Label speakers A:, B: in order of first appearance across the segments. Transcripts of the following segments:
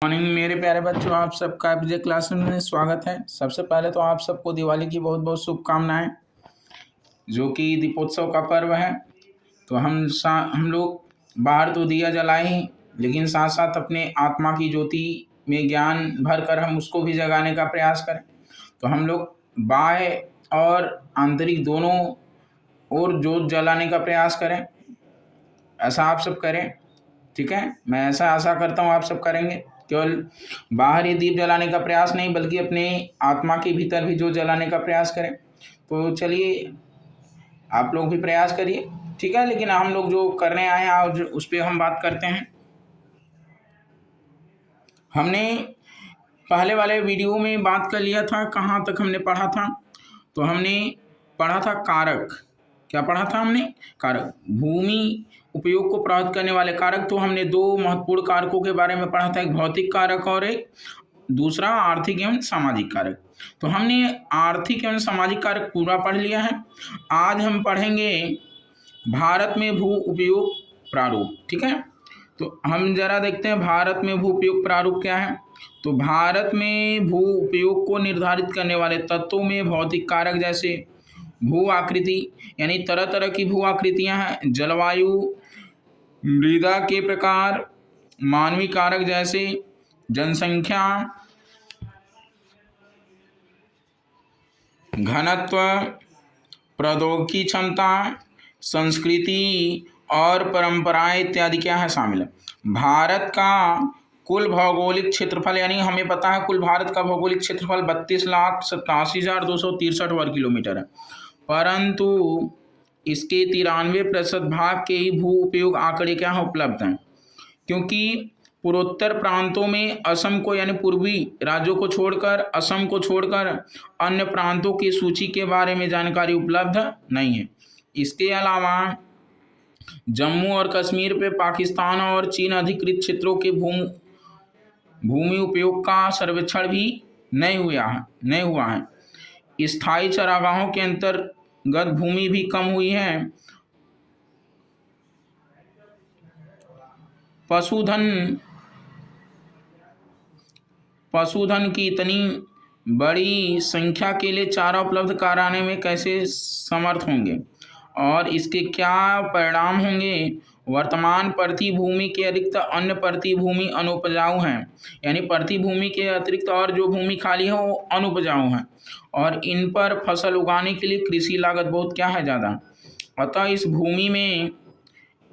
A: Morning मेरे प्यारे बच्चों, आप सबका विजय क्लास में स्वागत है। सबसे पहले तो आप सबको दिवाली की बहुत बहुत शुभकामनाएं, जो कि दीपोत्सव का पर्व है। तो हम लोग बाहर तो दिया जलाए ही, लेकिन साथ साथ अपने आत्मा की ज्योति में ज्ञान भर कर हम उसको भी जगाने का प्रयास करें। तो हम लोग बाह्य और आंतरिक दोनों ओर ज्योत जलाने का प्रयास करें। ऐसा आप सब करें, ठीक है। मैं ऐसा आशा करता हूँ आप सब करेंगे। केवल बाहर ही दीप जलाने का प्रयास नहीं, बल्कि अपने आत्मा के भीतर भी जो जलाने का प्रयास करें। तो चलिए, आप लोग भी प्रयास करिए, ठीक है। लेकिन हम लोग जो करने आए हैं आज उस पर हम बात करते हैं। हमने पहले वाले वीडियो में बात कर लिया था, कहाँ तक हमने पढ़ा था। तो हमने पढ़ा था कारक। क्या पढ़ा था हमने? कारक, भूमि उपयोग को प्रभावित करने वाले कारक। तो हमने दो महत्वपूर्ण कारकों के बारे में पढ़ा था, एक भौतिक कारक और एक दूसरा आर्थिक एवं सामाजिक कारक। तो हमने आर्थिक एवं सामाजिक कारक पूरा पढ़ लिया है। आज हम पढ़ेंगे भारत में भू उपयोग प्रारूप, ठीक है। तो हम जरा देखते हैं भारत में भू उपयोग प्रारूप क्या है। तो भारत में भू उपयोग को निर्धारित करने वाले तत्वों में भौतिक कारक जैसे भू आकृति, यानी तरह तरह की भू आकृतियां हैं, जलवायु, मृदा के प्रकार, मानवीय कारक जैसे जनसंख्या, घनत्व, प्रौद्योगिकी क्षमता, संस्कृति और परंपराएं इत्यादि क्या है शामिल है। भारत का कुल भौगोलिक क्षेत्रफल, यानी हमें पता है कुल भारत का भौगोलिक क्षेत्रफल 32,87,263 वर्ग किलोमीटर है, परंतु इसके 93% भाग के ही भू उपयोग आंकड़े क्या हैं उपलब्ध हैं। क्योंकि पूर्वोत्तर प्रांतों में असम को, यानी पूर्वी राज्यों को छोड़कर, असम को छोड़कर अन्य प्रांतों की सूची के बारे में जानकारी उपलब्ध नहीं है। इसके अलावा जम्मू और कश्मीर पे पाकिस्तान और चीन अधिकृत क्षेत्रों के भूमि उपयोग का सर्वेक्षण भी नहीं हुआ है। स्थायी चरागाहों के अंतर्गत भूमि भी कम हुई है। पशुधन की इतनी बड़ी संख्या के लिए चारा उपलब्ध कराने में कैसे समर्थ होंगे और इसके क्या परिणाम होंगे। वर्तमान प्रति भूमि के अतिरिक्त अन्य प्रति भूमि अनुपजाऊ हैं, यानी प्रति भूमि के अतिरिक्त और जो भूमि खाली है वो अनुपजाऊ है, और इन पर फसल उगाने के लिए कृषि लागत बहुत क्या है, ज़्यादा। अतः इस भूमि में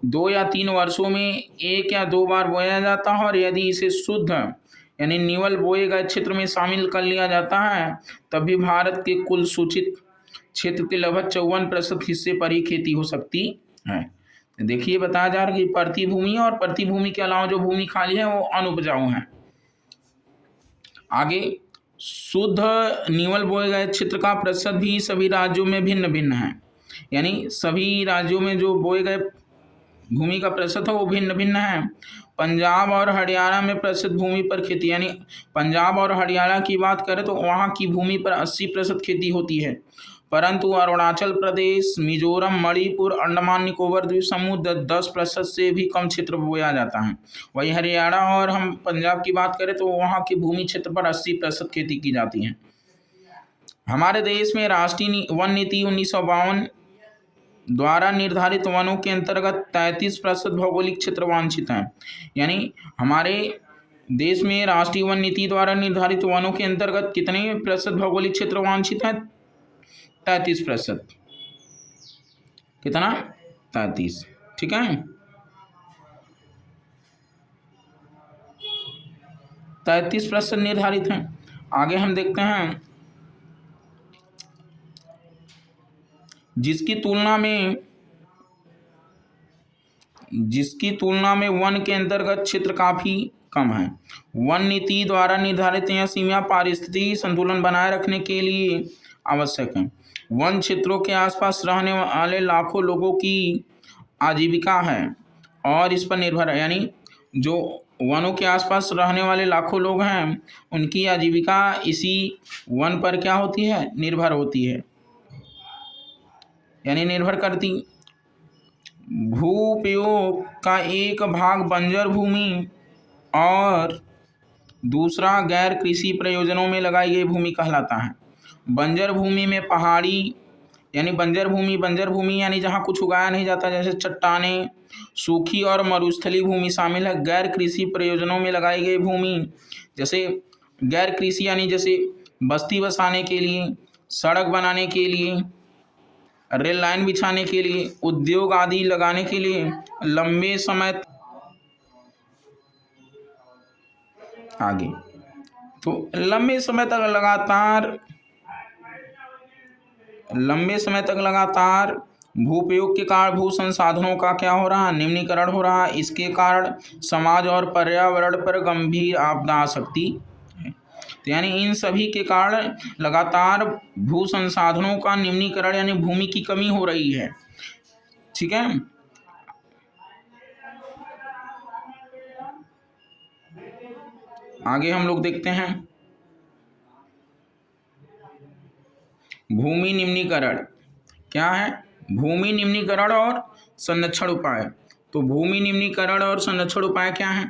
A: 2 या 3 वर्षों में 1 या 2 बार बोया जाता है, और यदि इसे शुद्ध यानी निवल बोए गए क्षेत्र में शामिल कर लिया जाता है, तब भी भारत के कुल सूचित क्षेत्र के लगभग 54% हिस्से पर ही खेती हो सकती है। देखिए, बताया जा रहा है कि प्रति भूमि और प्रति भूमि के अलावा जो भूमि खाली है वो अनुपजाऊ है। आगे, शुद्ध निवल बोए गए क्षेत्र का प्रतिशत भी सभी राज्यों में भिन्न भिन्न है, यानी सभी राज्यों में जो बोए गए भूमि का प्रतिशत है वो भिन्न भिन्न है। पंजाब और हरियाणा में प्रतिशत भूमि पर खेती, यानी पंजाब और हरियाणा की बात करें तो वहाँ की भूमि पर 80% खेती होती है, परंतु अरुणाचल प्रदेश, मिजोरम, मणिपुर, अंडमान निकोबार द्वीप समूह 10% से भी कम क्षेत्र बोया जाता है। वही हरियाणा और हम पंजाब की बात करें तो वहाँ की भूमि क्षेत्र पर 80% खेती की जाती है। हमारे देश में राष्ट्रीय वन नीति 1952 द्वारा निर्धारित वनों के अंतर्गत 33% भौगोलिक क्षेत्र वांछित हैं, यानी हमारे देश में राष्ट्रीय वन नीति द्वारा निर्धारित वनों के अंतर्गत कितने प्रतिशत भौगोलिक क्षेत्र वांछित हैं? 33%। कितना? 33, ठीक है। 33% निर्धारित हैं। आगे हम देखते हैं, जिसकी तुलना में वन के अंतर्गत क्षेत्र काफी कम है। वन नीति द्वारा निर्धारित यह सीमा पारिस्थितिकी संतुलन बनाए रखने के लिए आवश्यक है। वन क्षेत्रों के आसपास रहने वाले लाखों लोगों की आजीविका है और इस पर निर्भर है, यानी जो वनों के आसपास रहने वाले लाखों लोग हैं उनकी आजीविका इसी वन पर क्या होती है? निर्भर होती है, यानी निर्भर करती। भू उपयोग का एक भाग बंजर भूमि और दूसरा गैर कृषि प्रयोजनों में लगाई गई भूमि कहलाता है। बंजर भूमि में पहाड़ी यानी बंजर भूमि यानी जहाँ कुछ उगाया नहीं जाता, जैसे चट्टानें, सूखी और मरुस्थलीय भूमि शामिल है। गैर कृषि प्रयोजनों में लगाई गई भूमि, जैसे गैर कृषि यानी जैसे बस्ती बसाने के लिए, सड़क बनाने के लिए, रेल लाइन बिछाने के लिए, उद्योग आदि लगाने के लिए, लंबे समय आगे तो लंबे समय तक लगातार भूप्रयोग के कारण भू संसाधनों का क्या हो रहा है, निम्नीकरण हो रहा है। इसके कारण समाज और पर्यावरण पर गंभीर आपदा आ सकती है। तो यानी इन सभी के कारण लगातार भू संसाधनों का निम्नीकरण यानी भूमि की कमी हो रही है। ठीक है, आगे हम लोग देखते हैं भूमि निम्नीकरण क्या है। भूमि निम्नीकरण और संरक्षण उपाय। तो भूमि निम्नीकरण और संरक्षण उपाय क्या है?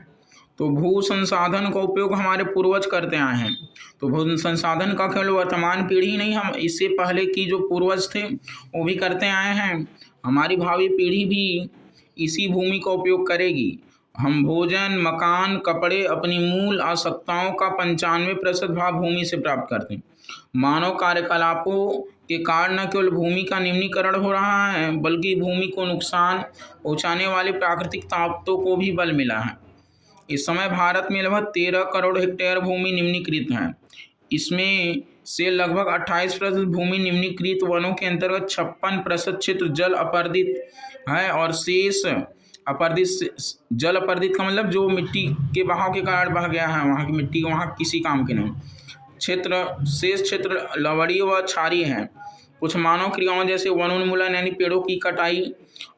A: तो भू संसाधन का उपयोग हमारे पूर्वज करते आए हैं। तो भू संसाधन का केवल वर्तमान पीढ़ी नहीं, हम इससे पहले की जो पूर्वज थे वो भी करते आए हैं। हमारी भावी पीढ़ी भी इसी भूमि का उपयोग करेगी। हम भोजन, मकान, कपड़े, अपनी मूल आवश्यकताओं का 95% भाग भूमि से प्राप्त करते हैं। मानव कार्यकलापों के कारण न केवल भूमि का निम्नीकरण हो रहा है, बल्कि भूमि को नुकसान पहुंचाने वाले प्राकृतिक ताकतों को भी बल मिला है। इस समय भारत में लगभग 13 करोड़ हेक्टेयर भूमि निम्नीकृत है। इसमें से लगभग 28% भूमि निम्नीकृत वनों के अंतर्गत 56% क्षेत्र जल अपर्दित है और शेष अपर्दित। जल अपर्दित का मतलब जो मिट्टी के बहाव के कारण बह गया है, वहाँ की मिट्टी वहाँ किसी काम की नहीं। शेष क्षेत्र लवणीय व क्षारीय है। कुछ मानव क्रियाओं जैसे वनोन्मूलन यानी पेड़ों की कटाई,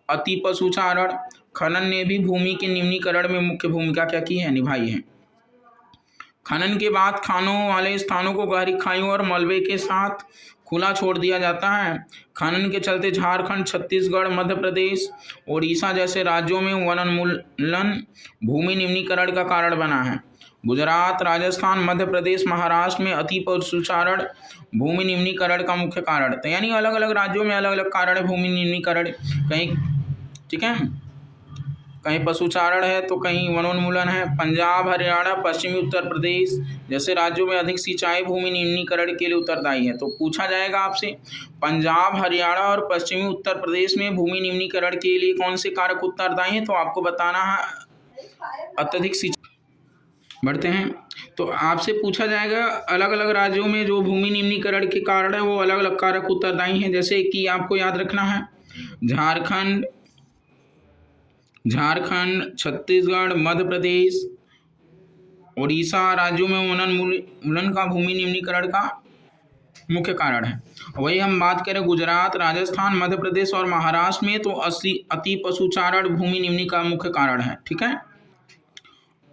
A: अति पशुचारण, खनन ने भी भूमि के निम्नीकरण में मुख्य भूमिका क्या की है, निभाई है। खनन के बाद खानों वाले स्थानों को गहरी खाइयों और मलबे के साथ खुला छोड़ दिया जाता है। खनन के चलते झारखंड, छत्तीसगढ़, मध्य प्रदेश, ओडिशा जैसे राज्यों में वनोन्मूलन भूमि निम्नीकरण का कारण बना है। गुजरात, राजस्थान, मध्य प्रदेश, महाराष्ट्र में अति पशुचारण भूमि निम्नीकरण का मुख्य कारण था। यानी अलग अलग राज्यों में अलग अलग कारण है भूमि निम्नीकरण। कहीं ठीक है, कहीं पशुचारण है तो कहीं वनोन्मूलन है। पंजाब, हरियाणा, पश्चिमी उत्तर प्रदेश जैसे राज्यों में अधिक सिंचाई भूमि निम्नीकरण के लिए उत्तरदायी है। तो पूछा जाएगा आपसे, पंजाब, हरियाणा और पश्चिमी उत्तर प्रदेश में भूमि निम्नीकरण के लिए कौन से कारक उत्तरदायी हैं? तो आपको बताना है अत्यधिक सिंचाई। बढ़ते हैं, तो आपसे पूछा जाएगा अलग अलग राज्यों में जो भूमि निम्नीकरण के कारण है वो अलग अलग कारक उत्तरदायी हैं। जैसे कि आपको याद रखना है झारखंड, छत्तीसगढ़, मध्य प्रदेश, उड़ीसा राज्यों में वनोन्मूलन का भूमि निम्नीकरण का मुख्य कारण है। वही हम बात करें गुजरात, राजस्थान, मध्य प्रदेश और महाराष्ट्र में तो अति पशुचारण भूमि निम्नीकरण का मुख्य कारण है। ठीक है,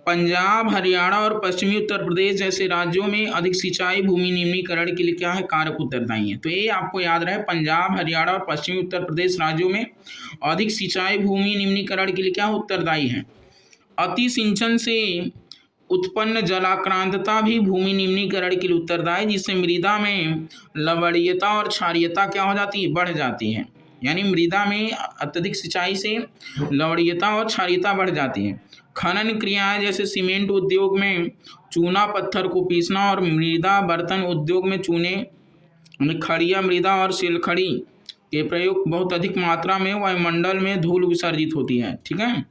A: पंजाब, हरियाणा और पश्चिमी उत्तर प्रदेश जैसे राज्यों में अधिक सिंचाई भूमि निम्नीकरण के लिए क्या है, कारक उत्तरदायी है। तो ये आपको याद रहे, पंजाब, हरियाणा और पश्चिमी उत्तर प्रदेश राज्यों में अधिक सिंचाई भूमि निम्नीकरण के लिए क्या उत्तरदायी है। अति सिंचन से उत्पन्न जलाक्रांतता भी भूमि निम्नीकरण के लिए उत्तरदायी, जिससे मृदा में लवणीयता और क्षारीयता क्या हो जाती है, बढ़ जाती है। यानी मृदा में अत्यधिक सिंचाई से लवणीयता और क्षारीयता बढ़ जाती है। खनन क्रियाएं जैसे सीमेंट उद्योग में चूना पत्थर को पीसना और मृदा बर्तन उद्योग में चूने, खड़िया मृदा और सिलखड़ी के प्रयोग बहुत अधिक मात्रा में वायुमंडल में धूल विसर्जित होती है। ठीक है,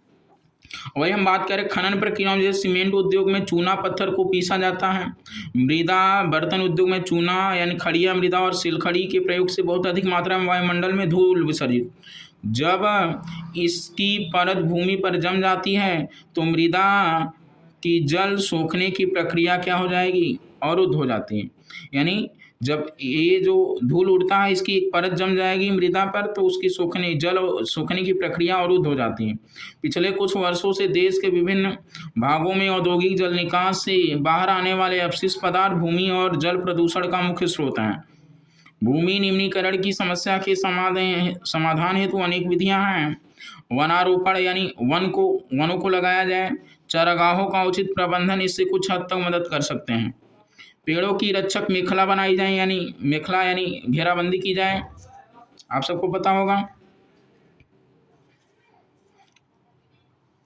A: वही हम बात करें खनन प्रक्रियाओं जैसे सीमेंट उद्योग में चूना पत्थर को पीसा जाता है, मृदा बर्तन उद्योग में चूना यानी खड़िया मृदा और सिलखड़ी के प्रयोग से बहुत अधिक मात्रा में वायुमंडल में धूल विसर्जित। जब इसकी परत भूमि पर जम जाती है तो मृदा की जल सोखने की प्रक्रिया क्या हो जाएगी, अवरुद्ध हो जाती है। यानी जब ये जो धूल उड़ता है इसकी एक परत जम जाएगी मृदा पर तो उसकी जल सोखने की प्रक्रिया अवरुद्ध हो जाती है। पिछले कुछ वर्षों से देश के विभिन्न भागों में औद्योगिक जल निकास से बाहर आने वाले अपशिष्ट पदार्थ भूमि और जल प्रदूषण का मुख्य स्रोत हैं। भूमि निम्नीकरण की समस्या के समाधान हेतु अनेक विधियां हैं। वनारोपण यानी वनों को लगाया जाए, चरागाहों का उचित प्रबंधन इससे कुछ हद तक मदद कर सकते हैं। पेड़ों की रक्षक मेखला बनाई जाए, यानी मेखला यानी घेराबंदी की जाए, आप सबको पता होगा।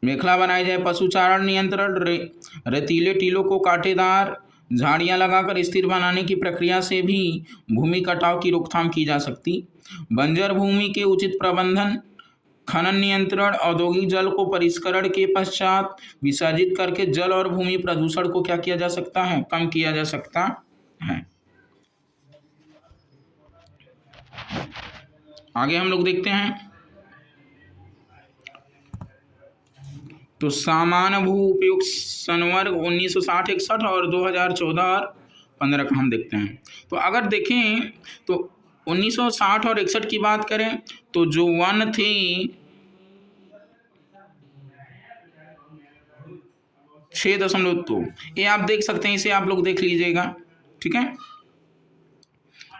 A: मेखला बनाई जाए। पशुचारण नियंत्रण, रेतीले टीलों को कांटेदार झाड़ियां लगाकर स्थिर बनाने की प्रक्रिया से भी भूमि कटाव की रोकथाम की जा सकती। बंजर भूमि के उचित प्रबंधन, खनन नियंत्रण, औद्योगिक जल को परिष्करण के पश्चात विसर्जित करके जल और भूमि प्रदूषण को क्या किया जा सकता है, कम किया जा सकता है। आगे हम लोग देखते हैं तो सामान्य भू उपयोग संवर्ग 1960-61 और 2014 और 15 का हम देखते हैं। तो अगर देखें तो 1960 और 61 की बात करें तो जो वन थे 6.2, ये आप देख सकते हैं, इसे आप लोग देख लीजिएगा, ठीक है।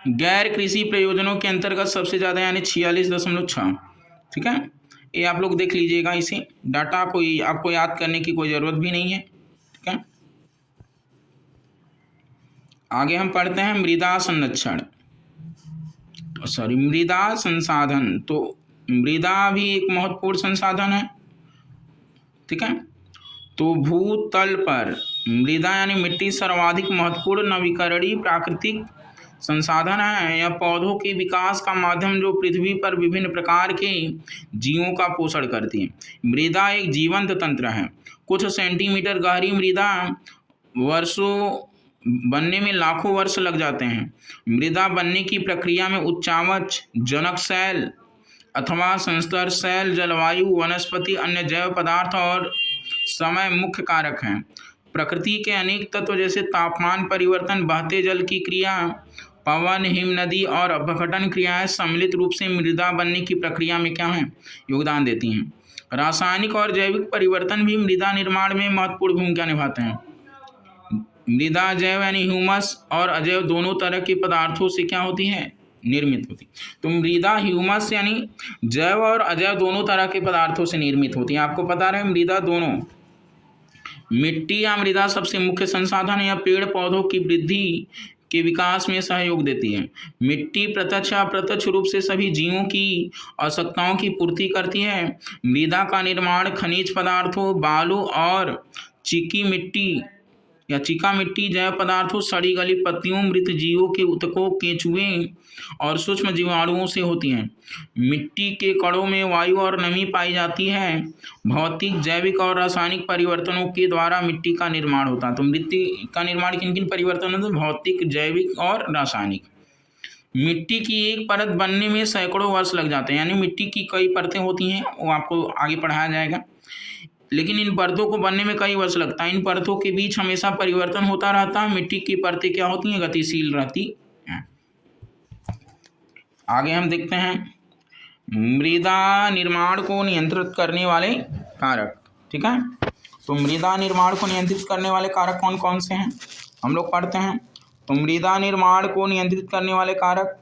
A: गैर कृषि प्रयोजनों के अंतर्गत सबसे ज़्यादा यानी 46.6, ठीक है। ये आप लोग देख लीजिएगा, इसे डाटा कोई आपको याद करने की कोई ज़रूरत भी नहीं है, ठीक है। आगे हम पढ़ते हैं मृदा संरक्षण, मृदा संसाधन। तो मृदा भी एक महत्वपूर्ण संसाधन है, ठीक है। तो भूतल पर मृदा यानी मिट्टी सर्वाधिक महत्वपूर्ण नवीकरणीय प्राकृतिक संसाधन है। यह पौधों के विकास का माध्यम जो पृथ्वी पर विभिन्न प्रकार के जीवों का पोषण करती है। मृदा एक जीवंत तंत्र है। कुछ सेंटीमीटर गहरी मृदा वर्षों बनने में लाखों वर्ष लग जाते हैं। मृदा बनने की प्रक्रिया में उच्चावच, जनक शैल अथवा संस्तर शैल, जलवायु, वनस्पति, अन्य जैव पदार्थ और समय मुख्य कारक हैं। प्रकृति के अनेक तत्व जैसे तापमान परिवर्तन, बहते जल की क्रिया, पवन, हिम नदी और अपघटन क्रियाएं सम्मिलित रूप से मृदा बनने की प्रक्रिया में क्या है, योगदान देती हैं। रासायनिक और जैविक परिवर्तन भी मृदा निर्माण में महत्वपूर्ण भूमिका निभाते हैं। मृदा जैव यानी ह्यूमस और अजैव दोनों तरह के पदार्थों से क्या होती है, निर्मित होती। तो मृदा ह्यूमस यानी जैव और अजैव दोनों तरह के पदार्थों से निर्मित होती है। आपको पता रहे मृदा दोनों, मिट्टी या मृदा सबसे मुख्य संसाधन या पेड़ पौधों की वृद्धि के विकास में सहयोग देती है। मिट्टी प्रत्यक्ष या अप्रत्यक्ष रूप से सभी जीवों की आवश्यकताओं की पूर्ति करती है। मृदा का निर्माण खनिज पदार्थों, बालू और चिकी मिट्टी या चिका मिट्टी, जैव पदार्थों, सड़ी गली पत्तियों, मृत जीवों के ऊतकों, केंचुए और सूक्ष्म जीवाणुओं से होती हैं। मिट्टी के कणों में वायु और नमी पाई जाती है। भौतिक, जैविक और रासायनिक परिवर्तनों के द्वारा मिट्टी का निर्माण होता है। तो मिट्टी का निर्माण किन किन परिवर्तनों से, भौतिक, जैविक और रासायनिक। मिट्टी की एक परत बनने में सैकड़ों वर्ष लग जाते हैं, यानी मिट्टी की कई परतें होती हैं, वो आपको आगे पढ़ाया जाएगा। लेकिन इन परतों को बनने में कई वर्ष लगता है। इन परतों के बीच हमेशा परिवर्तन होता रहता है। मिट्टी की परतें क्या होती हैं, गतिशील रहती हैं। आगे हम देखते हैं मृदा निर्माण को नियंत्रित करने वाले कारक, ठीक है। तो मृदा निर्माण को नियंत्रित करने वाले कारक कौन कौन से हैं, हम लोग पढ़ते हैं। तो मृदा निर्माण को नियंत्रित करने वाले कारक,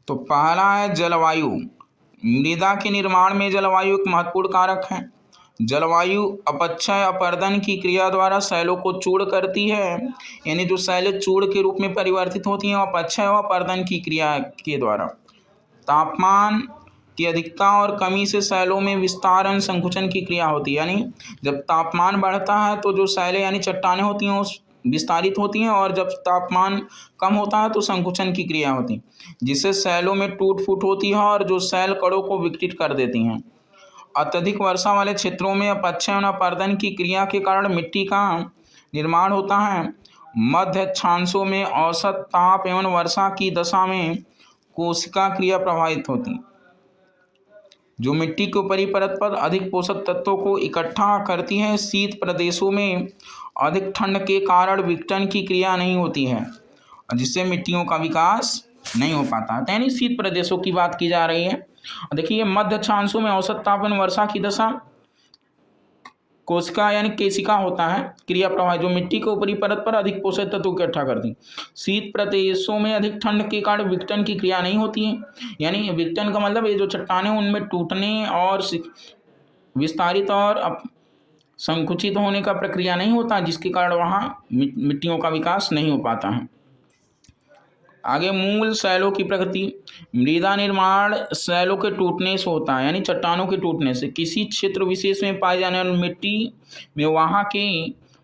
A: तो पहला है जलवायु। मृदा के निर्माण में जलवायु एक महत्वपूर्ण कारक है। जलवायु अपक्षय अपर्दन की क्रिया द्वारा शैलों को चूर्ण करती है, यानी जो शैलें चूर्ण के रूप में परिवर्तित होती हैं अपक्षय व अपर्दन की क्रिया के द्वारा। तापमान की अधिकता और कमी से शैलों में विस्तारण संकुचन की क्रिया होती है, यानी जब तापमान बढ़ता है तो जो शैलें यानी चट्टानें होती हैं उस विस्तारित होती हैं, और जब तापमान कम होता है तो संकुचन की क्रिया होती है, जिससे शैलों में टूट फूट होती है और जो शैल कणों को विकृत कर देती हैं। अत्यधिक वर्षा वाले क्षेत्रों में अपक्षय और अपर्दन की क्रिया के कारण मिट्टी का निर्माण होता है। मध्य अक्षांशों में औसत ताप एवं वर्षा की दशा में कोशिका क्रिया प्रभावित होती, जो मिट्टी के ऊपरी परत पर अधिक पोषक तत्वों को इकट्ठा करती है। शीत प्रदेशों में अधिक ठंड के कारण विघटन की क्रिया नहीं होती है, जिससे मिट्टियों का विकास नहीं हो पाता है। यानी शीत प्रदेशों की बात की जा रही है। देखिए मध्य अक्षांशों में औसत तापमान वर्षा की दशा कोशिका यानी केशिका होता है क्रिया प्रवाह, जो मिट्टी के ऊपरी परत पर अधिक पोषक तत्व इकट्ठा करती। शीत प्रदेशों में अधिक ठंड के कारण विघटन की क्रिया नहीं होती है, यानी विघटन का मतलब ये जो चट्टानें उनमें टूटने और विस्तारित और संकुचित होने का प्रक्रिया नहीं होता, जिसके कारण वहाँ मिट्टियों का विकास नहीं हो पाता है। आगे मूल शैलों की प्रकृति। मृदा निर्माण शैलों के टूटने से होता है, यानी चट्टानों के टूटने से। किसी क्षेत्र विशेष में पाए जाने वाली मिट्टी में वहाँ के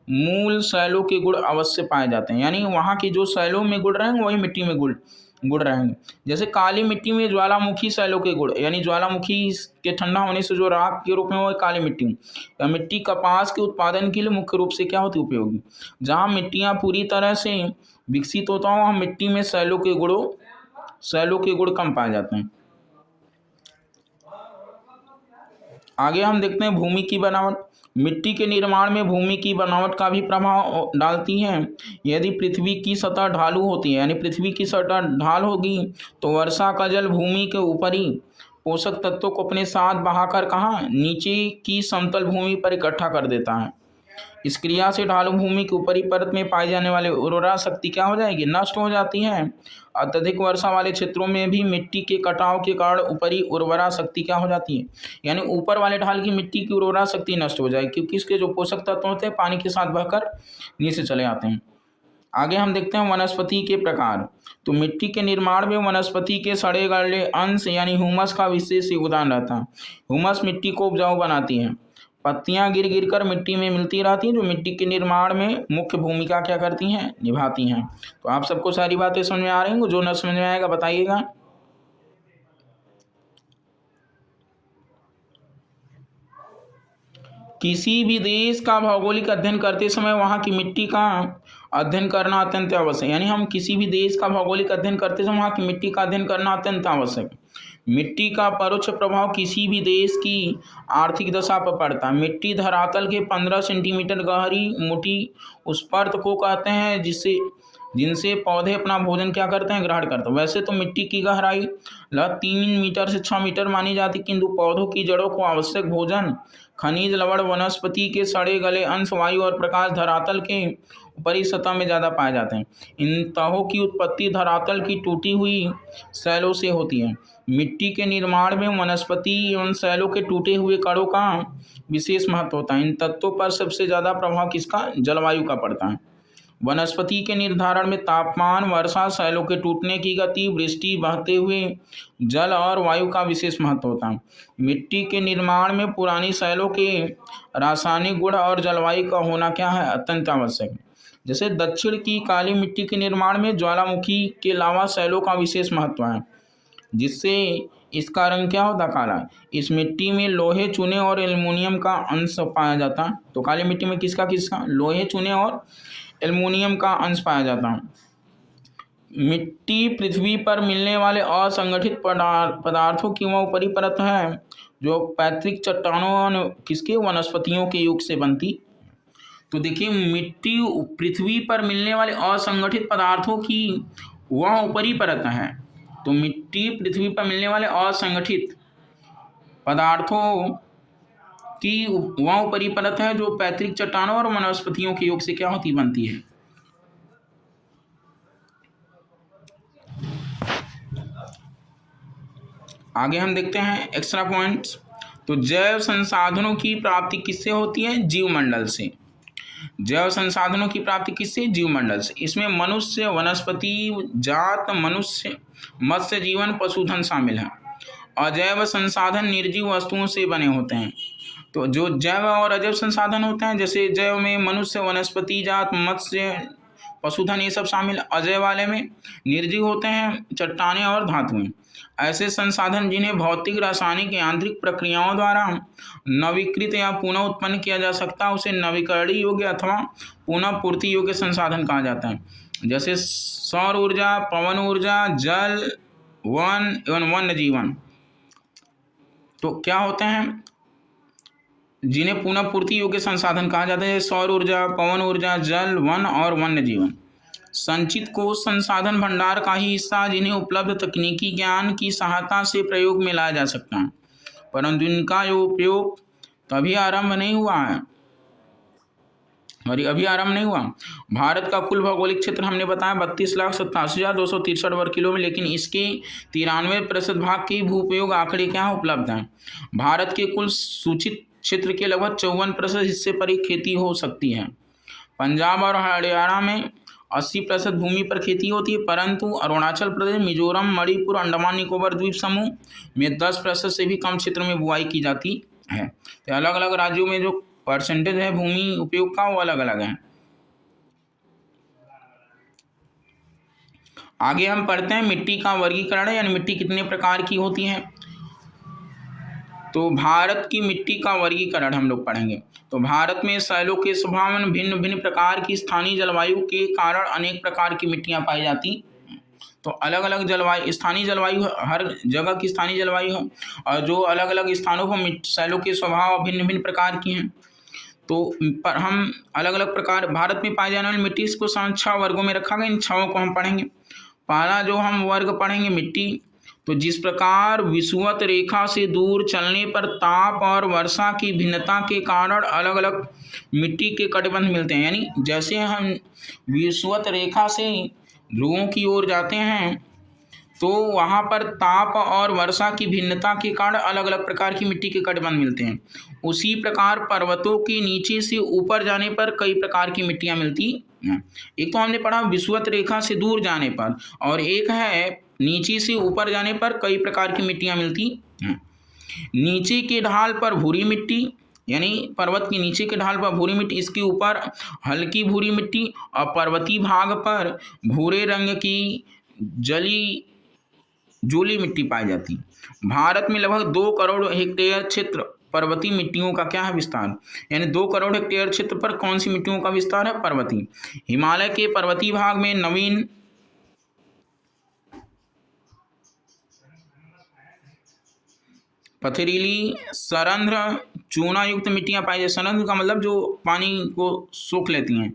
A: मूल शैलों के गुण अवश्य पाए जाते हैं, यानी वहाँ की जो शैलों में गुण रहेंगे वही मिट्टी में गुण रहेंगे। जैसे काली मिट्टी में ज्वालामुखी शैलों के गुण, यानी ज्वालामुखी के ठंडा होने से जो राख के रूप में वो काली मिट्टी। या मिट्टी कपास के उत्पादन के लिए मुख्य रूप से क्या होती है, उपयोगी। जहाँ मिट्टियाँ पूरी तरह से विकसित होता हो वहाँ मिट्टी में शैलों के गुण कम पाए जाते हैं। आगे हम देखते हैं भूमि की बनावट। मिट्टी के निर्माण में भूमि की बनावट का भी प्रभाव डालती है। यदि पृथ्वी की सतह ढालू होती है, यानी पृथ्वी की सतह ढाल होगी, तो वर्षा का जल भूमि के ऊपरी पोषक तत्वों को अपने साथ बहाकर कहाँ, नीचे की समतल भूमि पर इकट्ठा कर देता है। इस क्रिया से ढालू भूमि के ऊपरी परत में पाई जाने वाली उर्वरा शक्ति क्या हो जाएगी, नष्ट हो जाती है। अत्यधिक वर्षा वाले क्षेत्रों में भी मिट्टी के कटाव के कारण ऊपरी उर्वरा शक्ति क्या हो जाती है, यानी ऊपर वाले ढाल की मिट्टी की उर्वरा शक्ति नष्ट हो जाएगी, क्योंकि इसके जो पोषक तत्व होते हैं पानी के साथ बहकर नीचे चले आते हैं। आगे हम देखते हैं वनस्पति के प्रकार। तो मिट्टी के निर्माण में वनस्पति के सड़े गले अंश यानी ह्यूमस का विशेष योगदान रहता है। ह्यूमस मिट्टी को उपजाऊ बनाती है। पत्तियां गिर गिर कर मिट्टी में मिलती रहती हैं, जो मिट्टी के निर्माण में मुख्य भूमिका क्या करती हैं, निभाती हैं। तो आप सबको सारी बातें समझ में आ रही हैं, जो न समझ में आएगा बताइएगा। किसी भी देश का भौगोलिक अध्ययन करते समय वहाँ की मिट्टी का अध्ययन करना अत्यंत आवश्यक है, यानी हम किसी भी देश का भौगोलिक अध्ययन करते समय वहाँ की मिट्टी का अध्ययन करना अत्यंत आवश्यक है। मिट्टी का परोक्ष प्रभाव किसी भी देश की आर्थिक दशा पर पड़ता है। मिट्टी धरातल के 15 सेंटीमीटर गहरी मोटी उस परत को कहते हैं जिनसे पौधे अपना भोजन क्या करते हैं, ग्रहण करते हैं। वैसे तो मिट्टी की गहराई लगभग 3 मीटर से 6 मीटर मानी जाती, किंतु पौधों की जड़ों को आवश्यक भोजन खनिज लवण वनस्पति के सड़े गले अंश वायु और प्रकाश धरातल के ऊपरी सतह में ज़्यादा पाए जाते हैं। इन तहों की उत्पत्ति धरातल की टूटी हुई शैलों से होती है। मिट्टी के निर्माण में वनस्पति एवं शैलों के टूटे हुए कणों का विशेष महत्व होता है। इन तत्वों पर सबसे ज़्यादा प्रभाव किसका, जलवायु का पड़ता है। वनस्पति के निर्धारण में तापमान, वर्षा, शैलों के टूटने की गति, वृष्टि, बहते हुए जल और वायु का विशेष महत्व होता है। मिट्टी के निर्माण में पुरानी शैलों के रासायनिक गुण और जलवायु का होना क्या है, अत्यंत आवश्यक है। जैसे दक्षिण की काली मिट्टी के निर्माण में ज्वालामुखी के अलावा शैलों का विशेष महत्व है, जिससे इसका रंग क्या होता, काला। इस मिट्टी में लोहे, चूने और एल्युमिनियम का अंश पाया जाता है। तो काली मिट्टी में किसका लोहे, चूने और एल्युमिनियम का अंश पाया जाता है। मिट्टी पृथ्वी पर मिलने वाले असंगठित पदार्थों की वह ऊपरी परत है, जो पैतृक चट्टानों किसके, वनस्पतियों के युग से बनती। तो देखिए, मिट्टी पृथ्वी पर मिलने वाले असंगठित पदार्थों की वह ऊपरी परत है। तो मिट्टी पृथ्वी पर मिलने वाले असंगठित पदार्थों की वह ऊपरी परत है, जो पैतृक चट्टानों और वनस्पतियों के योग से क्या होती, बनती है। आगे हम देखते हैं एक्स्ट्रा पॉइंट्स। तो जैव संसाधनों की प्राप्ति किससे होती है, जीवमंडल से। जैव संसाधनों की प्राप्ति किससे, जीवमंडल से। इसमें मनुष्य, वनस्पति जात, मनुष्य, मत्स्य जीवन, पशुधन शामिल है। अजैव संसाधन निर्जीव वस्तुओं से बने होते हैं। तो जो जैव और अजैव संसाधन होते हैं, जैसे जैव में मनुष्य, वनस्पति जात, मत्स्य, पशुधन ये सब शामिल। अजैव वाले में निर्जीव होते हैं, चट्टानें और धातुएं। ऐसे संसाधन जिन्हें भौतिक, रासायनिक, यांत्रिक प्रक्रियाओं द्वारा नवीकृत या पुनः उत्पन्न किया जा सकता है, उसे नवीकरणीय योग्य अथवा पुनः पूर्ति योग्य संसाधन कहा जाता है। जैसे सौर ऊर्जा, पवन ऊर्जा, जल, वन एवं वन्य जीवन। तो क्या होते हैं, जिन्हें पुनः पूर्ति योग्य संसाधन कहा जाता है। सौर ऊर्जा, पवन ऊर्जा, जल, वन और वन्य जीवन। संचित कोश संसाधन भंडार का ही हिस्सा, जिन्हें उपलब्ध तकनीकी ज्ञान की सहायता से प्रयोग में लाया जा सकता है, परंतु इनका जो उपयोग तभी आरंभ नहीं हुआ है और ये अभी आरंभ नहीं हुआ। भारत का कुल भौगोलिक क्षेत्र हमने बताया 32,87,263 वर्ग किलो में, लेकिन इसके 93% भाग के भूपयोग आंकड़े क्या उपलब्ध हैं। भारत के कुल सूचित क्षेत्र के लगभग 54% हिस्से पर ही खेती हो सकती है। पंजाब और हरियाणा में 80% भूमि पर खेती होती है, परंतु अरुणाचल प्रदेश, मिजोरम, मणिपुर, अंडमान निकोबार द्वीप समूह में 10% से भी कम क्षेत्र में बुआई की जाती है। तो अलग अलग राज्यों में जो परसेंटेज है भूमि उपयोग का वो अलग अलग है। आगे हम पढ़ते हैं मिट्टी का वर्गीकरण, यानी मिट्टी कितने प्रकार की होती है। तो भारत की मिट्टी का वर्गीकरण हम लोग पढ़ेंगे। तो भारत में शैलों के स्वभाव में भिन्न भिन्न प्रकार की स्थानीय जलवायु के कारण अनेक प्रकार की मिट्टियां पाई जाती। तो अलग अलग जलवायु, स्थानीय जलवायु, हर जगह की स्थानीय जलवायु है, और जो अलग अलग स्थानों पर शैलों के स्वभाव भिन्न भिन्न प्रकार की हैं। तो पर हम अलग अलग प्रकार भारत में पाए जाने वाली मिट्टी, इसको 6 वर्गों में रखा गया। इन 6 को हम पढ़ेंगे। पहला जो हम वर्ग पढ़ेंगे मिट्टी, तो जिस प्रकार विषुवत रेखा से दूर चलने पर ताप और वर्षा की भिन्नता के कारण अलग अलग मिट्टी के कटिबंध मिलते हैं, यानी जैसे हम विषुवत रेखा से ध्रुवों की ओर जाते हैं तो वहाँ पर ताप और वर्षा की भिन्नता के कारण अलग अलग प्रकार की मिट्टी के कटिबंध मिलते हैं। उसी प्रकार पर्वतों के नीचे से ऊपर जाने पर कई प्रकार की मिट्टियाँ मिलती हैं। एक तो हमने पढ़ा विषुवत रेखा से दूर जाने पर, और एक है नीचे से ऊपर जाने पर कई प्रकार की मिट्टियाँ मिलती हैं। नीचे के ढाल पर भूरी मिट्टी, यानी पर्वत के नीचे के ढाल पर भूरी मिट्टी, इसके ऊपर हल्की भूरी मिट्टी, और पर्वतीय भाग पर भूरे रंग की जोली मिट्टी पाई जाती। भारत में लगभग 2 करोड़ हेक्टेयर क्षेत्र पर्वतीय मिट्टियों का क्या है विस्तार, यानी 2 करोड़ हेक्टेयर क्षेत्र पर कौन सी मिट्टियों का विस्तार है, पर्वतीय। हिमालय के पर्वतीय भाग में नवीन पथरीली सरंध्र चूना युक्त मिट्टियां पाई जाती। सरंध्र का मतलब जो पानी को सोख लेती हैं।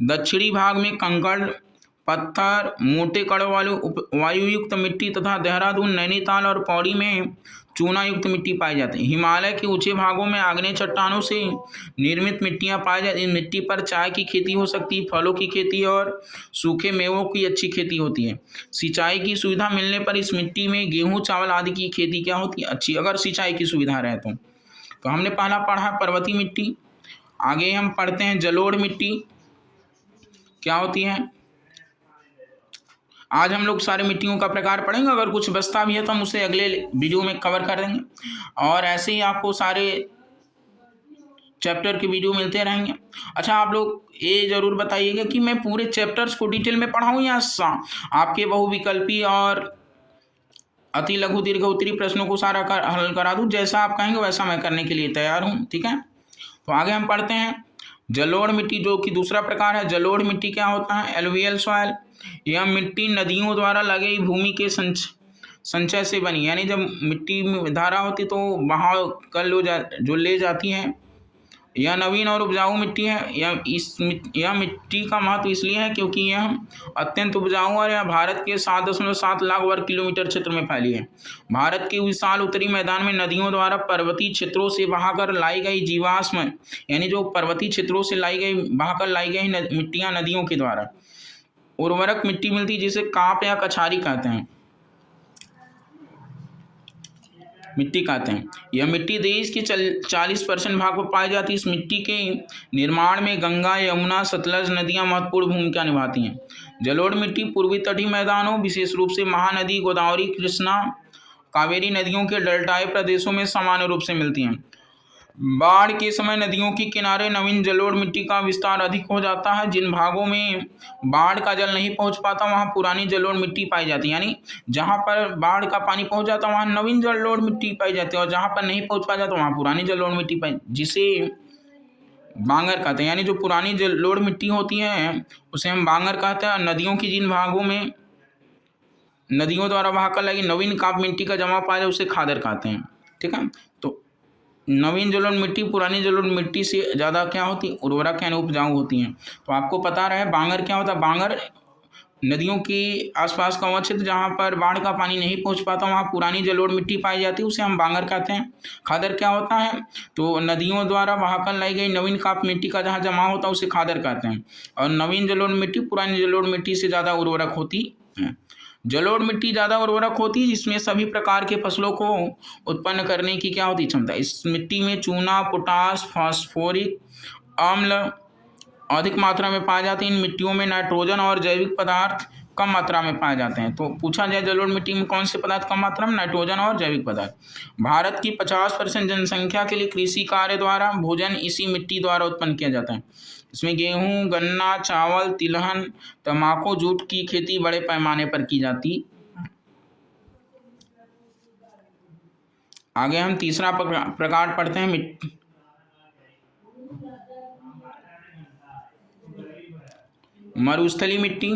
A: दक्षिणी भाग में कंकड़, पत्थर, मोटे कणों वाली वायुयुक्त मिट्टी तथा देहरादून, नैनीताल और पौड़ी में चूना युक्त मिट्टी पाई जाती है। हिमालय के ऊंचे भागों में आग्नेय चट्टानों से निर्मित मिट्टियां पाई जाती। इन मिट्टी पर चाय की खेती हो सकती है, फलों की खेती और सूखे मेवों की अच्छी खेती होती है। सिंचाई की सुविधा मिलने पर इस मिट्टी में गेहूं, चावल आदि की खेती क्या होती है, अच्छी, अगर सिंचाई की सुविधा रहे तो हमने पहला पढ़ा पर्वतीय मिट्टी। आगे हम पढ़ते हैं जलोढ़ मिट्टी क्या होती है। आज हम लोग सारे मिट्टियों का प्रकार पढ़ेंगे, अगर कुछ बचता भी है तो हम उसे अगले वीडियो में कवर कर देंगे, और ऐसे ही आपको सारे चैप्टर के वीडियो मिलते रहेंगे। अच्छा, आप लोग ये जरूर बताइएगा कि मैं पूरे चैप्टर्स को डिटेल में पढ़ाऊँ या आपके बहुविकल्पी और अति लघु दीर्घ उत्तरी प्रश्नों को सारा हल करा दूँ। जैसा आप कहेंगे वैसा मैं करने के लिए तैयार हूँ, ठीक है। तो आगे हम पढ़ते हैं जलोढ़ मिट्टी, जो कि दूसरा प्रकार है। जलोढ़ मिट्टी क्या होता है, एलुवियल सॉइल। यह मिट्टी नदियों द्वारा लगी भूमि के संचय से बनी, यानी जब मिट्टी में धारा होती तो बहाव कर जो ले जाती है। यह नवीन और उपजाऊ मिट्टी है। यह मिट्टी का महत्व इसलिए है क्योंकि यह अत्यंत उपजाऊ और यह भारत के 7.7 लाख वर्ग किलोमीटर क्षेत्र में फैली है। भारत के विशाल उत्तरी मैदान में नदियों द्वारा पर्वतीय क्षेत्रों से बहाकर लाई गई जीवाश्म, यानी जो पर्वतीय क्षेत्रों से बहाकर लाई गई मिट्टियाँ नदियों के द्वारा उर्वरक मिट्टी मिलती, जिसे काप या कछारी कहते हैं, मिट्टी कहते हैं। यह मिट्टी देश के 40% भाग पर पाई जाती है। इस मिट्टी के निर्माण में गंगा, यमुना, सतलज नदियां महत्वपूर्ण भूमिका निभाती हैं। जलोढ़ मिट्टी पूर्वी तटीय मैदानों, विशेष रूप से महानदी, गोदावरी, कृष्णा, कावेरी नदियों के डेल्टाई प्रदेशों में सामान्य रूप से मिलती हैं। बाढ़ के समय नदियों के किनारे नवीन जलोढ़ मिट्टी का विस्तार अधिक हो जाता है। जिन भागों में बाढ़ का जल नहीं पहुंच पाता वहां पुरानी जलोढ़ मिट्टी पाई जाती है, यानी जहां पर बाढ़ का पानी पहुंच जाता वहां नवीन जलोढ़ मिट्टी पाई जाती है, और जहां पर नहीं पहुंच पाता वहां पुरानी जलोढ़ मिट्टी पाई, जिसे बांगर कहते हैं। यानी जो पुरानी जलोढ़ मिट्टी होती है उसे हम बांगर कहते हैं। नदियों की जिन भागों में नदियों द्वारा बहाकर लगी नवीन काप मिट्टी का जमा पाया जाए उसे खादर कहते हैं, ठीक है। तो नवीन जलोढ़ मिट्टी पुरानी जलोढ़ मिट्टी से ज़्यादा क्या होती है, उर्वरक यानी उपजाऊ होती हैं। तो आपको पता रहे बांगर क्या होता है। बांगर नदियों के आसपास का वह क्षेत्र जहाँ पर बाढ़ का पानी नहीं पहुँच पाता, वहाँ पुरानी जलोढ़ मिट्टी पाई जाती है, उसे हम बांगर कहते हैं। खादर क्या होता है? तो नदियों द्वारा बहाकर लाई गई नवीन काप मिट्टी का जहाँ जमा होता है उसे खादर कहते हैं। और नवीन जलोढ़ मिट्टी पुरानी जलोढ़ मिट्टी से ज़्यादा उर्वरक होती है। जलोढ़ मिट्टी ज़्यादा उर्वरक होती है, जिसमें सभी प्रकार के फसलों को उत्पन्न करने की क्या होती है? क्षमता। इस मिट्टी में चूना, पोटास, फास्फोरिक अम्ल अधिक मात्रा में पाए जाते हैं। इन मिट्टियों में नाइट्रोजन और जैविक पदार्थ कम मात्रा में पाए जाते हैं। तो पूछा जाए जलोढ़ मिट्टी में कौन से पदार्थ कम मात्रा में? नाइट्रोजन और जैविक पदार्थ। भारत की 50% जनसंख्या के लिए कृषि कार्य द्वारा भोजन इसी मिट्टी द्वारा उत्पन्न किया जाता है। इसमें गेहूं, गन्ना, चावल, तिलहन, तंबाकू, जूट की खेती बड़े पैमाने पर की जाती। आगे हम तीसरा प्रकार पढ़ते हैं मिट्टी। मरुस्थली मिट्टी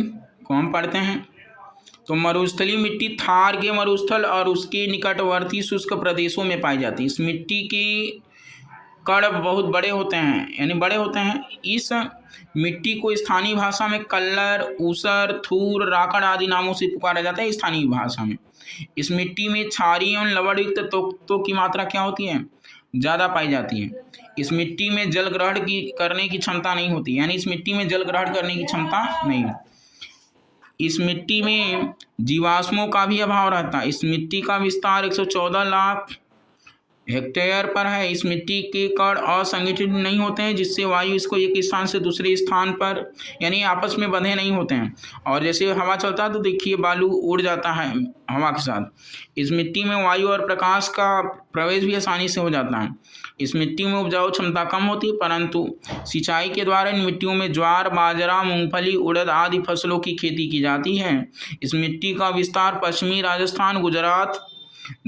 A: को हम पढ़ते हैं। तो मरुस्थली मिट्टी थार के मरुस्थल और उसके निकटवर्ती शुष्क प्रदेशों में पाई जाती है। इस मिट्टी के कण बहुत बड़े होते हैं, यानी बड़े होते हैं। इस मिट्टी को स्थानीय भाषा में कल्लर, ऊसर, थूर, राकड़ आदि नामों से पुकारा जाता है स्थानीय भाषा में। इस मिट्टी में क्षारीय एवं लवणयुक्त तत्वों की मात्रा क्या होती है? ज़्यादा पाई जाती है। इस मिट्टी में जल ग्रहण करने की क्षमता नहीं होती, यानी इस मिट्टी में जल ग्रहण करने की क्षमता नहीं है। इस मिट्टी में जीवाश्मों का भी अभाव रहता है। इस मिट्टी का विस्तार 114 लाख हेक्टेयर पर है। इस मिट्टी के कण असंगठित नहीं होते हैं, जिससे वायु इसको एक स्थान से दूसरे स्थान पर, यानी आपस में बंधे नहीं होते हैं। और जैसे हवा चलता है तो देखिए बालू उड़ जाता है हवा के साथ। इस मिट्टी में वायु और प्रकाश का प्रवेश भी आसानी से हो जाता है। इस मिट्टी में उपजाऊ क्षमता कम होती है, परंतु सिंचाई के द्वारा इन मिट्टियों में ज्वार, बाजरा, मूंगफली, उड़द आदि फसलों की खेती की जाती है। इस मिट्टी का विस्तार पश्चिमी राजस्थान, गुजरात,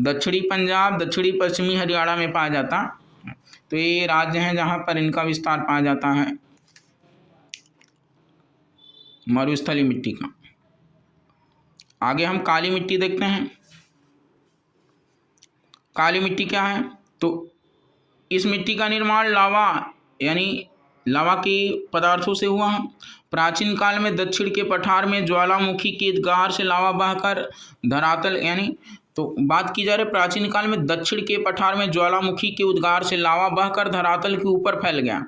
A: दक्षिणी पंजाब, दक्षिणी पश्चिमी हरियाणा में पाया जाता है। तो ये राज्य हैं जहाँ पर इनका विस्तार पाया जाता है मरुस्थली मिट्टी का। आगे हम काली मिट्टी देखते हैं। काली मिट्टी क्या है? तो इस मिट्टी का निर्माण लावा, यानी लावा के पदार्थों से हुआ है। प्राचीन काल में दक्षिण के पठार में ज्वालामुखी के उद्गार से लावा बहकर धरातल, यानी तो बात की जा रही प्राचीन काल में दक्षिण के पठार में ज्वालामुखी के उद्गार से लावा बहकर धरातल के ऊपर फैल गया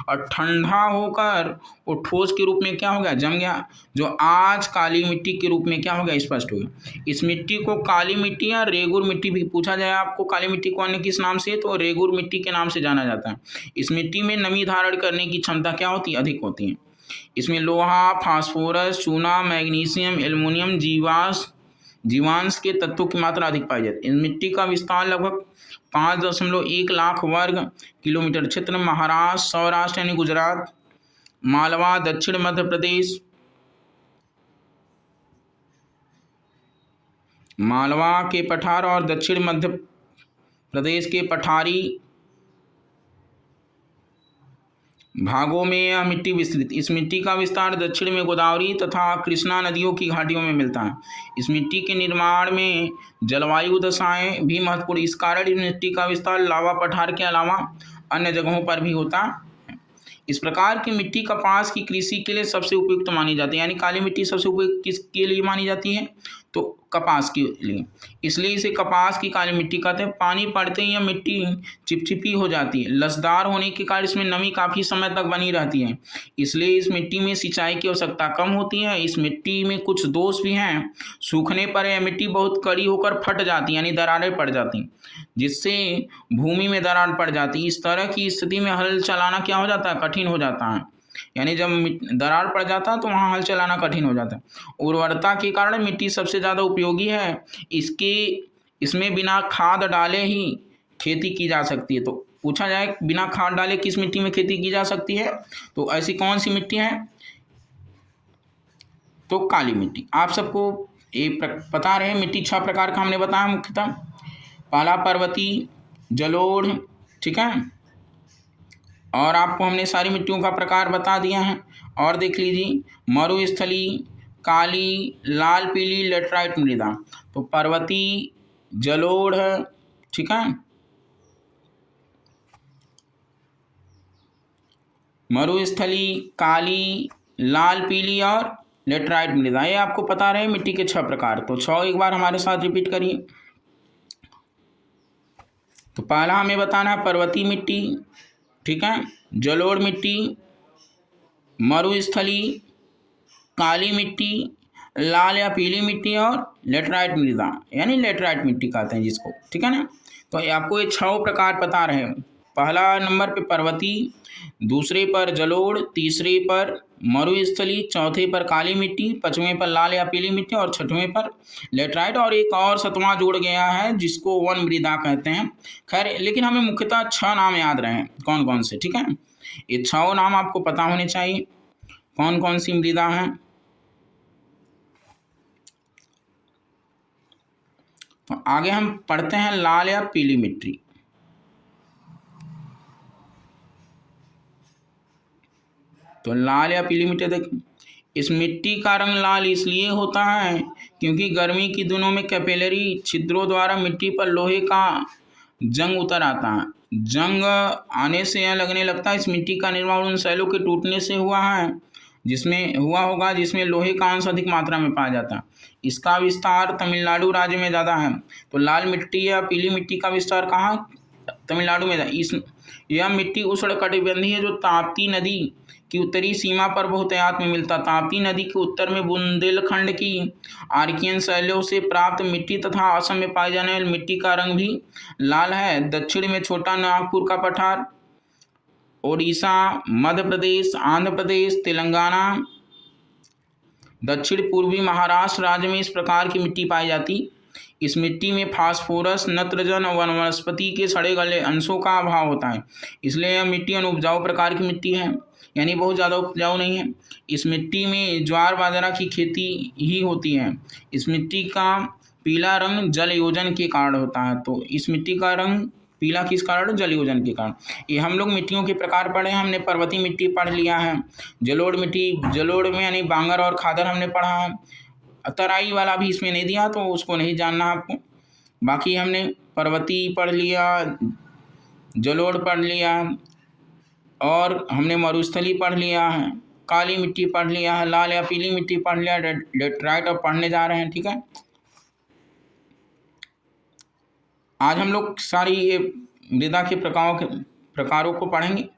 A: और ठंडा होकर वो ठोस के रूप में क्या हो गया? जम गया, जो आज काली मिट्टी के रूप में क्या हो गया? स्पष्ट हो गया। इस मिट्टी को काली मिट्टी या रेगुर मिट्टी भी पूछा जाए आपको, काली मिट्टी को अन्य किस नाम से, तो रेगुर मिट्टी के नाम से जाना जाता है। इस मिट्टी में नमी धारण करने की क्षमता क्या होती है? अधिक होती है। इसमें लोहा, फास्फोरस, चूना, मैग्नीशियम, एल्युमिनियम, जीवांश के तत्वों की मात्रा अधिक पाई जाती है। इस मिट्टी का विस्तार लगभग 5.1 लाख वर्ग किलोमीटर क्षेत्र में महाराष्ट्र, सौराष्ट्र यानी गुजरात, मालवा, दक्षिण मध्य प्रदेश, मालवा के पठार और दक्षिण मध्य प्रदेश के पठारी भागों में यह मिट्टी विस्तृत। इस मिट्टी का विस्तार दक्षिण में गोदावरी तथा कृष्णा नदियों की घाटियों में मिलता है। इस मिट्टी के निर्माण में जलवायु दशाएं भी महत्वपूर्ण। इस कारण इस मिट्टी का विस्तार लावा पठार के अलावा अन्य जगहों पर भी होता है। इस प्रकार की मिट्टी कपास की कृषि के लिए सबसे उपयुक्त मानी जाती है, यानी काली मिट्टी सबसे उपयुक्त किसके लिए मानी जाती है? तो कपास के लिए, इसलिए इसे कपास की काली मिट्टी कहते हैं। पानी पड़ते ही यह मिट्टी चिपचिपी हो जाती है। लसदार होने के कारण इसमें नमी काफ़ी समय तक बनी रहती है, इसलिए इस मिट्टी में सिंचाई की आवश्यकता कम होती है। इस मिट्टी में कुछ दोष भी हैं। सूखने पर यह मिट्टी बहुत कड़ी होकर फट जाती है, यानी दरारें पड़ जाती हैं, जिससे भूमि में दरार पड़ जाती है। इस तरह की स्थिति में हल चलाना क्या हो जाता है? कठिन हो जाता है, यानी जब दरार पड़ जाता है तो वहाँ हल चलाना कठिन हो जाता है। उर्वरता के कारण मिट्टी सबसे ज़्यादा उपयोगी है। इसमें बिना खाद डाले ही खेती की जा सकती है। तो पूछा जाए बिना खाद डाले किस मिट्टी में खेती की जा सकती है, तो ऐसी कौन सी मिट्टी है? तो काली मिट्टी। आप सबको ये पता रहे मिट्टी 6 प्रकार का हमने बताया मुख्यतः। पहला पर्वती, जलोढ़, ठीक है, और आपको हमने सारी मिट्टियों का प्रकार बता दिया है। और देख लीजिए मरुस्थली, काली, लाल पीली, लेटराइट मृदा। तो पर्वती, जलोढ़, ठीक है, मरुस्थली, काली, लाल पीली और लेटराइट मृदा, ये आपको पता रहे मिट्टी के 6 प्रकार। तो 6 एक बार हमारे साथ रिपीट करिए। तो पहला हमें बताना है पर्वतीय मिट्टी, ठीक है, जलोढ़ मिट्टी, मरुस्थली, काली मिट्टी, लाल या पीली मिट्टी और लेटराइट मृदा, यानी लेटराइट मिट्टी कहते हैं जिसको, ठीक है ना। तो आपको ये 6 प्रकार पता रहे। पहला नंबर पे पर्वतीय, दूसरे पर जलोढ़, तीसरे पर मरुस्थली, चौथे पर काली मिट्टी, पांचवें पर लाल या पीली मिट्टी और छठवें पर लेटराइट, और एक और 7वां जोड़ गया है जिसको वन मृदा कहते हैं। खैर, लेकिन हमें मुख्यतः 6 नाम याद रहे कौन कौन से, ठीक है। ये 6 नाम आपको पता होने चाहिए कौन कौन सी मृदा हैं। तो आगे हम पढ़ते हैं लाल या पीली मिट्टी। तो लाल या पीली मिट्टी देखें, इस मिट्टी का रंग लाल इसलिए होता है क्योंकि गर्मी के दिनों में कैपिलरी छिद्रों द्वारा मिट्टी पर लोहे का जंग उतर आता है। जंग आने से यह लगने लगता है इस मिट्टी का निर्माण उन शैलों के टूटने से हुआ है जिसमें लोहे का अंश अधिक मात्रा में पाया जाता है। इसका विस्तार तमिलनाडु राज्य में ज़्यादा है। तो लाल मिट्टी या पीली मिट्टी का विस्तार कहाँ? तमिलनाडु में। यह मिट्टी उष्णकटिबंधीय है जो ताप्ती नदी की उत्तरी सीमा पर बहुतायत में मिलता। ताप्ती नदी के उत्तर में बुंदेलखंड की आर्कियन शैलों से प्राप्त मिट्टी तथा असम में पाए जाने वाली मिट्टी का रंग भी लाल है। दक्षिण में छोटा नागपुर का पठार, ओडिशा, मध्य प्रदेश, आंध्र प्रदेश, तेलंगाना, दक्षिण पूर्वी महाराष्ट्र राज्य में इस प्रकार की मिट्टी पाई जाती। इस मिट्टी में फास्फोरस, नत्रजन और वनस्पति के सड़े गले अंशों का अभाव होता है, इसलिए यह मिट्टी अनुपजाऊ प्रकार की मिट्टी है, यानी बहुत ज़्यादा उपजाऊ नहीं है। इस मिट्टी में ज्वार बाजरा की खेती ही होती है। इस मिट्टी का पीला रंग जल योजन के कारण होता है। तो इस मिट्टी का रंग पीला किस कारण? जल योजन के कारण। ये हम लोग मिट्टियों के प्रकार पढ़े हैं। हमने पर्वतीय मिट्टी पढ़ लिया है, जलोढ़ मिट्टी, जलोढ़ में यानी बांगर और खादर हमने पढ़ा है। तराई वाला भी इसमें नहीं दिया तो उसको नहीं जानना आपको। बाकी हमने पर्वतीय पढ़ लिया, जलोढ़ पढ़ लिया और हमने मरुस्थली पढ़ लिया है, काली मिट्टी पढ़ लिया है, लाल या पीली मिट्टी पढ़ लिया, लेटराइट अब पढ़ने जा रहे हैं, ठीक है। आज हम लोग सारी ये मृदा के प्रकारों को पढ़ेंगे।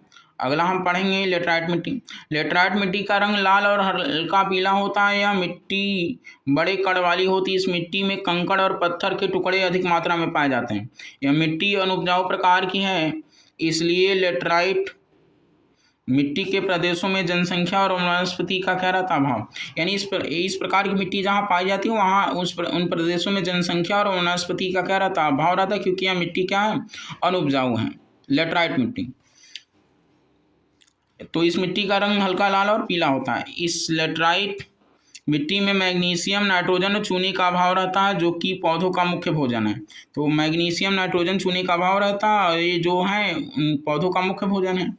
A: अगला हम पढ़ेंगे लेटराइट मिट्टी। लेटराइट मिट्टी का रंग लाल और हल्का पीला होता है। यह मिट्टी बड़े कण वाली होती है। इस मिट्टी में कंकड़ और पत्थर के टुकड़े अधिक मात्रा में पाए जाते हैं। यह मिट्टी अनुपजाऊ प्रकार की है, इसलिए लेटराइट मिट्टी के प्रदेशों में जनसंख्या और वनस्पति का क्या रहता अभाव, यानी इस प्रकार की मिट्टी जहाँ पाई जाती है वहाँ उन प्रदेशों में जनसंख्या और वनस्पति का क्या रहता अभाव रहता है, क्योंकि यह मिट्टी क्या है? अनुपजाऊ है, लेटराइट मिट्टी। तो इस मिट्टी का रंग हल्का लाल और पीला होता है। इस लेटराइट मिट्टी में मैग्नीशियम, नाइट्रोजन और चूने का अभाव रहता है, जो कि पौधों का मुख्य भोजन है। तो मैग्नीशियम, नाइट्रोजन, चूने का अभाव रहता है, ये जो है पौधों का मुख्य भोजन है।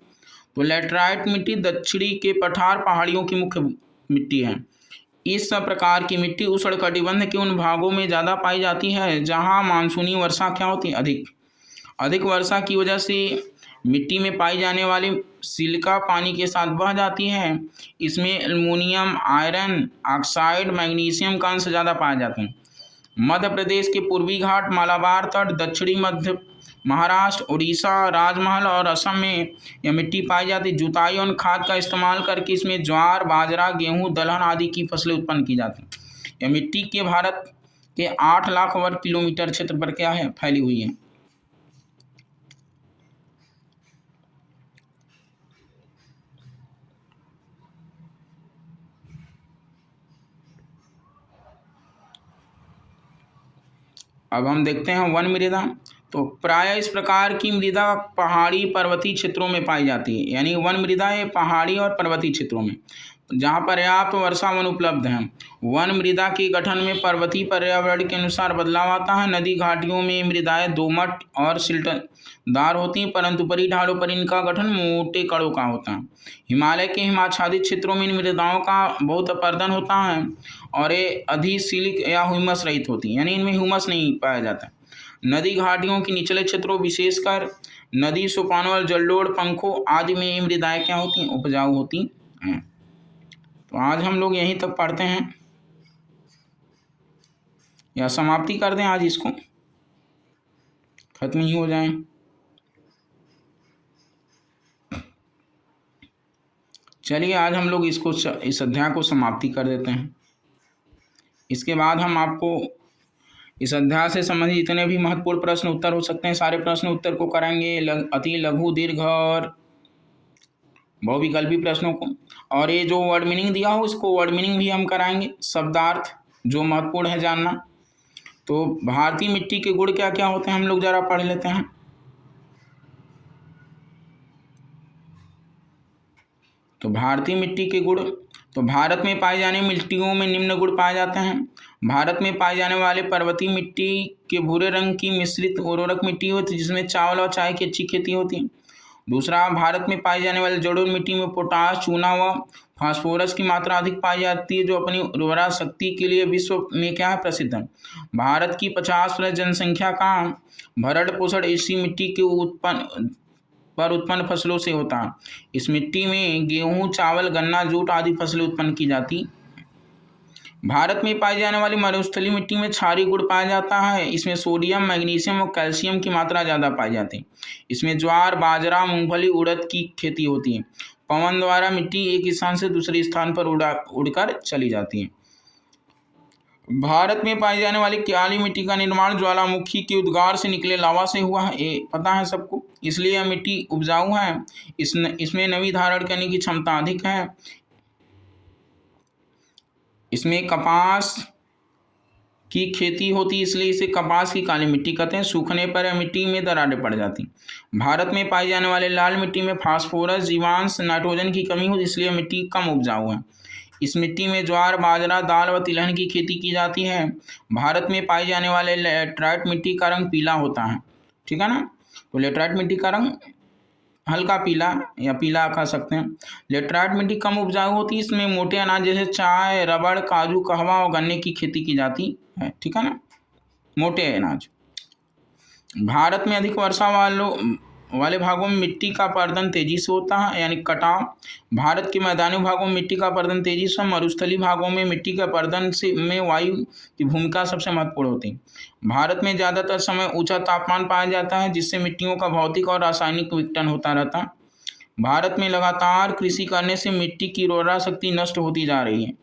A: तो लेटराइट मिट्टी दक्षिणी के पठार पहाड़ियों की मुख्य मिट्टी है। इस प्रकार की मिट्टी उष्णकटिबंध के उन भागों में ज़्यादा पाई जाती है जहाँ मानसूनी वर्षा क्या होती है? अधिक वर्षा की वजह से मिट्टी में पाई जाने वाली सिलिका पानी के साथ बह जाती है। इसमें एल्युमिनियम, आयरन ऑक्साइड, मैग्नीशियम का अंश ज़्यादा पाए जाते हैं। मध्य प्रदेश के पूर्वी घाट, मालाबार तट, दक्षिणी मध्य महाराष्ट्र, उड़ीसा, राजमहल और असम में यह मिट्टी पाई जाती है। जुताई और खाद का इस्तेमाल करके इसमें ज्वार, बाजरा, गेहूं, दलहन आदि की फसलें उत्पन्न की जाती हैं। यह मिट्टी के भारत के 8 लाख वर्ग किलोमीटर क्षेत्र पर क्या है? फैली हुई है। अब हम देखते हैं वन मृदा। तो प्रायः इस प्रकार की मृदा पहाड़ी पर्वतीय क्षेत्रों में पाई जाती है, यानी वन मृदा ये पहाड़ी और पर्वतीय क्षेत्रों में जहाँ पर्याप्त वर्षा वन उपलब्ध है। वन मृदा के गठन में पर्वतीय पर्यावरण के अनुसार बदलाव आता है। नदी घाटियों में मृदाएं दोमट और सिल्टदार होती हैं, परंतु ऊपरी ढालों पर इनका गठन मोटे कणों का होता है। हिमालय के हिमाच्छादित क्षेत्रों में इन मृदाओं का बहुत अपर्दन होता है और ये अधिशिलिक या ह्यूमस रहित होती हैं, यानी इनमें ह्यूमस नहीं पाया जाता। नदी घाटियों के निचले क्षेत्रों विशेषकर नदी सोपानों और जलोढ़ पंखों आदि में ये मृदाएं क्या होती हैं? उपजाऊ होती हैं। तो आज हम लोग यहीं तक पढ़ते हैं या समाप्ति कर दें, आज इसको खत्म ही हो जाए। चलिए आज हम लोग इसको इस अध्याय को समाप्ति कर देते हैं। इसके बाद हम आपको इस अध्याय से संबंधित जितने भी महत्वपूर्ण प्रश्न उत्तर हो सकते हैं सारे प्रश्न उत्तर को कराएंगे, अति लघु दीर्घ और बहुविकल्पी प्रश्नों को। और ये जो वर्ड मीनिंग दिया हो इसको वर्ड मीनिंग भी हम कराएंगे, शब्दार्थ जो महत्वपूर्ण है जानना। तो भारतीय मिट्टी के गुण क्या क्या होते हैं हम लोग जरा पढ़ लेते हैं। तो भारतीय मिट्टी के गुण, तो भारत में पाए जाने मिट्टियों में निम्न गुण पाए जाते हैं। भारत में पाए जाने वाले पर्वतीय मिट्टी के भूरे रंग की मिश्रित उर्वरक मिट्टी होती है जिसमें चावल और चाय की अच्छी खेती होती है। दूसरा, भारत में पाई जाने वाली जलोढ़ मिट्टी में पोटाश, चूना व फास्फोरस की मात्रा अधिक पाई जाती है जो अपनी उर्वरा शक्ति के लिए विश्व में क्या है प्रसिद्ध है। भारत की 50% जनसंख्या का भरण पोषण इसी मिट्टी के उत्पन्न फसलों से होता है। इस मिट्टी में गेहूं, चावल, गन्ना, जूट आदि फसलें उत्पन्न की जाती। भारत में पाई जाने वाली मरुस्थलीय मिट्टी में क्षारीय गुण पाया जाता है। इसमें सोडियम, मैग्नीशियम और कैल्शियम की मात्रा ज़्यादा पाई जाती है। इसमें ज्वार, बाजरा, मूंगफली, उड़द की खेती होती है। पवन द्वारा मिट्टी एक स्थान से दूसरे स्थान पर उड़कर चली जाती है। भारत में पाई जाने वाली काली मिट्टी का निर्माण ज्वालामुखी के उद्गार से निकले लावा से हुआ है, ये पता है सबको, इसलिए यह मिट्टी उपजाऊ है। इसमें नमी धारण करने की क्षमता अधिक है। इसमें कपास की खेती होती है इसलिए इसे कपास की काली मिट्टी कहते हैं। सूखने पर मिट्टी में दरारें पड़ जाती। भारत में पाई जाने वाले लाल मिट्टी में फास्फोरस, जीवांश, नाइट्रोजन की कमी होती इसलिए मिट्टी कम उपजाऊ है। इस मिट्टी में ज्वार, बाजरा, दाल व तिलहन की खेती की जाती है। भारत में पाई जाने वाले लेटराइट मिट्टी का रंग पीला होता है, ठीक है ना। तो लेटराइट मिट्टी का रंग हल्का पीला या पीला कह सकते हैं। लेटराइट मिट्टी कम उपजाऊ होती है। इसमें मोटे अनाज जैसे चाय, रबड़, काजू, कहवा और गन्ने की खेती की जाती है, ठीक है ना, मोटे अनाज। भारत में अधिक वर्षा वाले भागों में मिट्टी का अपरदन तेजी से होता है यानी कटाव। भारत के मैदानी भागों में मिट्टी का अपरदन तेजी से, मरुस्थलीय भागों में मिट्टी के अपरदन में वायु की भूमिका सबसे महत्वपूर्ण होती है। भारत में ज़्यादातर समय ऊंचा तापमान पाया जाता है जिससे मिट्टियों का भौतिक और रासायनिक विघटन होता रहता है। भारत में लगातार कृषि करने से मिट्टी की उर्वरा शक्ति नष्ट होती जा रही है।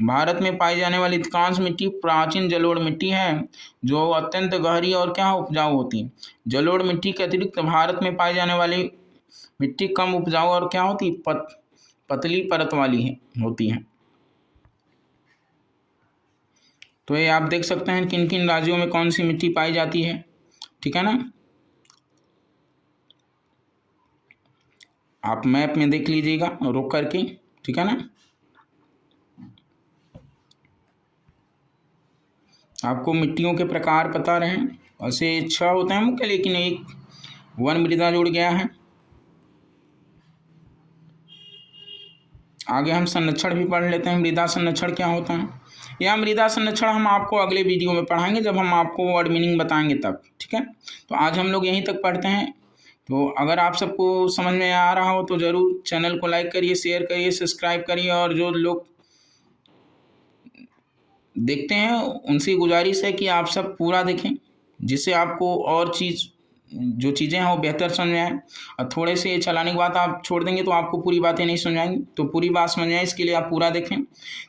A: भारत में पाई जाने वाली अधिकांश मिट्टी प्राचीन जलोढ़ मिट्टी है जो अत्यंत गहरी और क्या उपजाऊ होती है। जलोढ़ मिट्टी के अतिरिक्त भारत में पाई जाने वाली मिट्टी कम उपजाऊ और क्या होती पतली परत वाली होती है। तो ये आप देख सकते हैं किन किन राज्यों में कौन सी मिट्टी पाई जाती है, ठीक है ना। आप मैप में देख लीजिएगा रुक करके, ठीक है ना। आपको मिट्टियों के प्रकार पता रहे, वैसे 6 होते हैं मुख्य लेकिन एक वन मृदा जुड़ गया है। आगे हम संरक्षण भी पढ़ लेते हैं। मृदा संरक्षण क्या होता है, या मृदा संरक्षण हम आपको अगले वीडियो में पढ़ाएंगे जब हम आपको वर्ड मीनिंग बताएंगे तब, ठीक है। तो आज हम लोग यहीं तक पढ़ते हैं। तो अगर आप सबको समझ में आ रहा हो तो ज़रूर चैनल को लाइक करिए, शेयर करिए, सब्सक्राइब करिए। और जो लोग देखते हैं उनसे गुजारिश है कि आप सब पूरा देखें जिससे आपको और जो चीज़ें हैं वो बेहतर समझ में आए। और थोड़े से चलाने के बाद आप छोड़ देंगे तो आपको पूरी बातें नहीं समझ आएंगी। तो पूरी बात समझ आए इसके लिए आप पूरा देखें,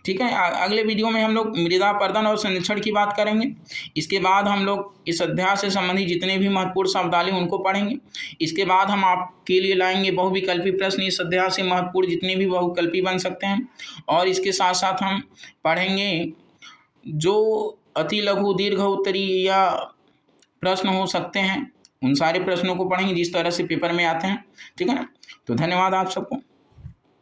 A: ठीक है। अगले वीडियो में हम लोग मृदा अपरदन और संरक्षण की बात करेंगे। इसके बाद हम लोग इस अध्याय से संबंधित जितने भी महत्वपूर्ण शब्दावली उनको पढ़ेंगे। इसके बाद हम आपके लिए लाएंगे बहुविकल्पी प्रश्न। इस अध्याय से महत्वपूर्ण जितने भी बहुविकल्पी बन सकते हैं। और इसके साथ साथ हम पढ़ेंगे जो अति लघु, दीर्घ, उत्तरी या प्रश्न हो सकते हैं उन सारे प्रश्नों को पढ़ेंगे जिस तरह से पेपर में आते हैं, ठीक है ना। तो धन्यवाद आप सबको।